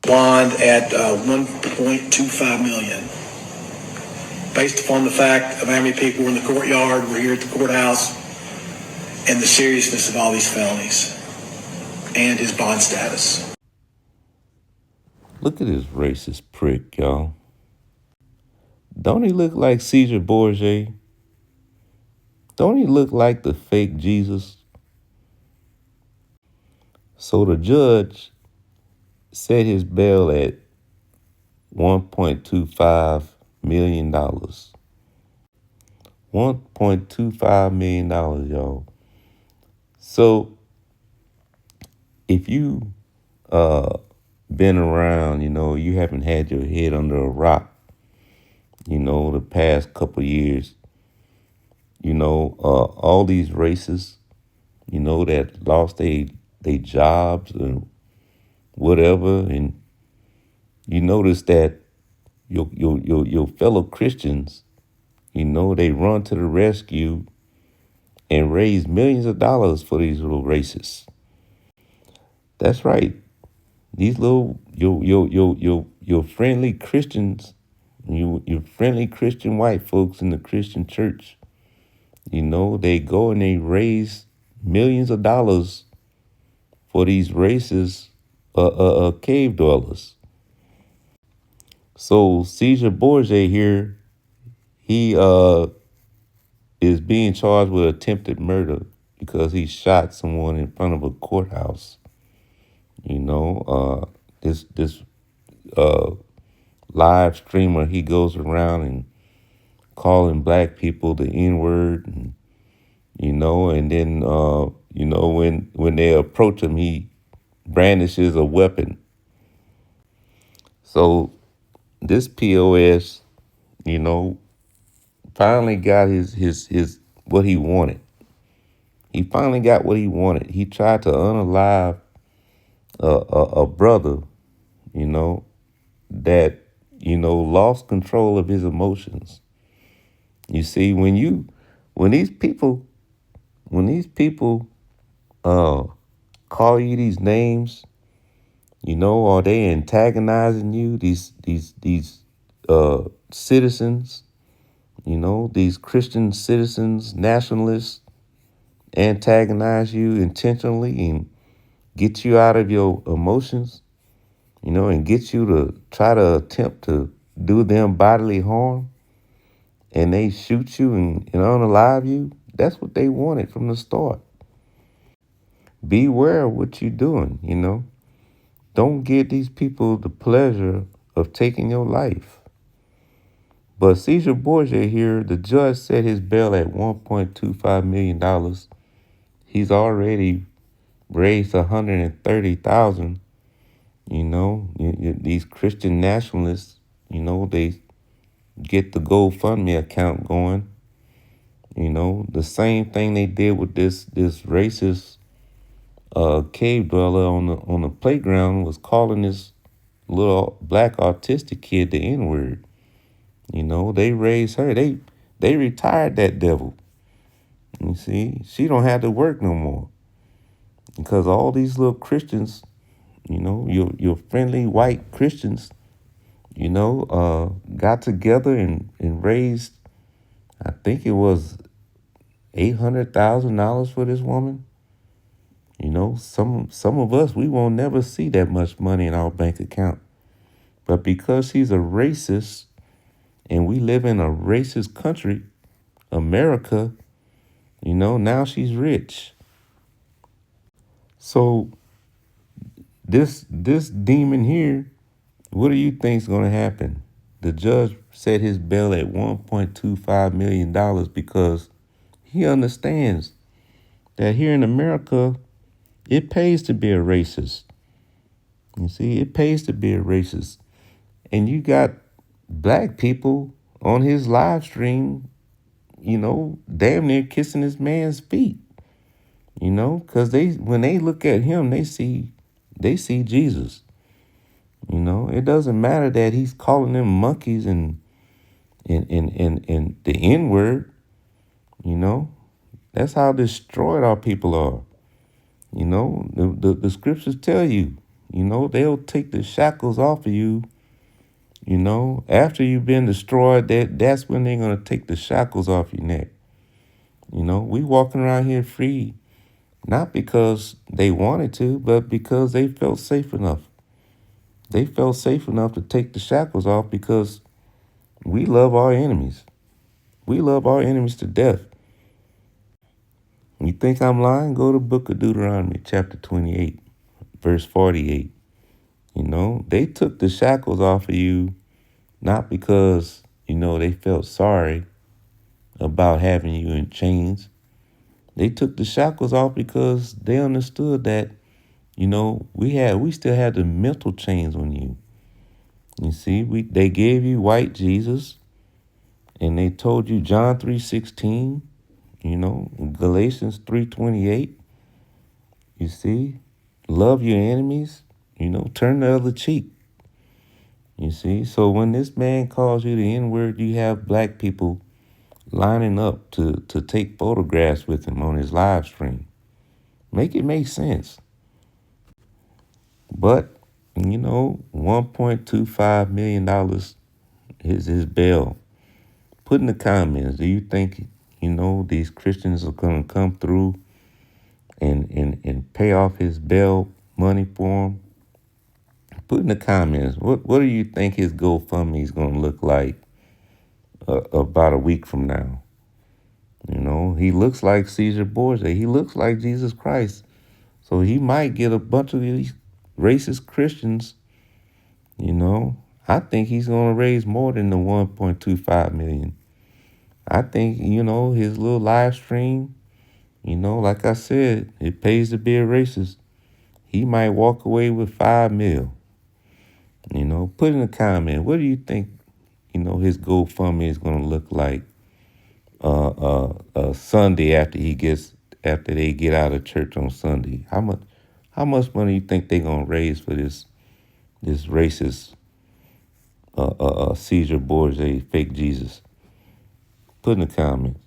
bond at 1.25 million, based upon the fact of how many people were in the courtyard, were here at the courthouse, and the seriousness of all these felonies and his bond status. Look at this racist prick, y'all. Don't he look like Caesar Borgia? Don't he look like the fake Jesus? So the judge set his bail at $1.25 million. $1.25 million, y'all. So if you been around, you haven't had your head under a rock, the past couple years, all these racists, that lost they jobs and whatever, and you notice that your fellow Christians, they run to the rescue and raise millions of dollars for these little racists. That's right. These little your friendly Christians, your friendly Christian white folks in the Christian church, they go and they raise millions of dollars for these racist cave dwellers. So Caesar Borgia here, he is being charged with attempted murder because he shot someone in front of a courthouse. This live streamer, he goes around and calling black people the N-word, and then when they approach him, he brandishes a weapon. So this POS, finally got his what he wanted. He finally got what he wanted. He tried to unalive a brother, that lost control of his emotions. You see, when these people call you these names, are they antagonizing you? These citizens, these Christian citizens, nationalists, antagonize you intentionally and get you out of your emotions, and get you to try to attempt to do them bodily harm, and they shoot you and unalive you. That's what they wanted from the start. Beware of what you're doing, Don't give these people the pleasure of taking your life. But Caesar Borgia here, the judge set his bail at $1.25 million. He's already raised $130,000. These Christian nationalists, they get the GoFundMe account going. The same thing they did with this racist cave dweller on the playground, was calling this little black autistic kid the N-word. They raised her. They retired that devil. You see, she don't have to work no more because all these little Christians, your friendly white Christians, got together and raised, I think it was $800,000 for this woman. Some of us, we won't never see that much money in our bank account. But because she's a racist and we live in a racist country, America, now she's rich. So this demon here, what do you think's going to happen? The judge set his bail at $1.25 million because he understands that here in America, it pays to be a racist. You see, it pays to be a racist. And you got black people on his live stream, damn near kissing this man's feet. Because when they look at him, they see Jesus. It doesn't matter that he's calling them monkeys and the N-word. That's how destroyed our people are. The scriptures tell you, they'll take the shackles off of you. After you've been destroyed, that's when they're gonna take the shackles off your neck. We walking around here free, not because they wanted to, but because they felt safe enough. They felt safe enough to take the shackles off because we love our enemies. We love our enemies to death. You think I'm lying? Go to the book of Deuteronomy, chapter 28, verse 48. They took the shackles off of you not because, they felt sorry about having you in chains. They took the shackles off because they understood that, we still had the mental chains on you. You see, they gave you white Jesus, and they told you John 3:16, Galatians 3:28. You see, love your enemies, turn the other cheek. You see, so when this man calls you the N-word, you have black people lining up to take photographs with him on his live stream. Make it make sense. But, $1.25 million is his bail. Put in the comments, do you think, these Christians are going to come through and pay off his bail money for him? Put in the comments, what do you think his GoFundMe is going to look like about a week from now? He looks like Caesar Borgia. He looks like Jesus Christ. So he might get a bunch of these racist Christians. I think he's going to raise more than the 1.25 million. I think, his little live stream, like I said, it pays to be a racist. He might walk away with 5 mil. Put in the comment, what do you think, his GoFundMe is going to look like Sunday after they get out of church on Sunday? How much money you think they're gonna raise for this racist Caesar Borgia fake Jesus? Put in the comments.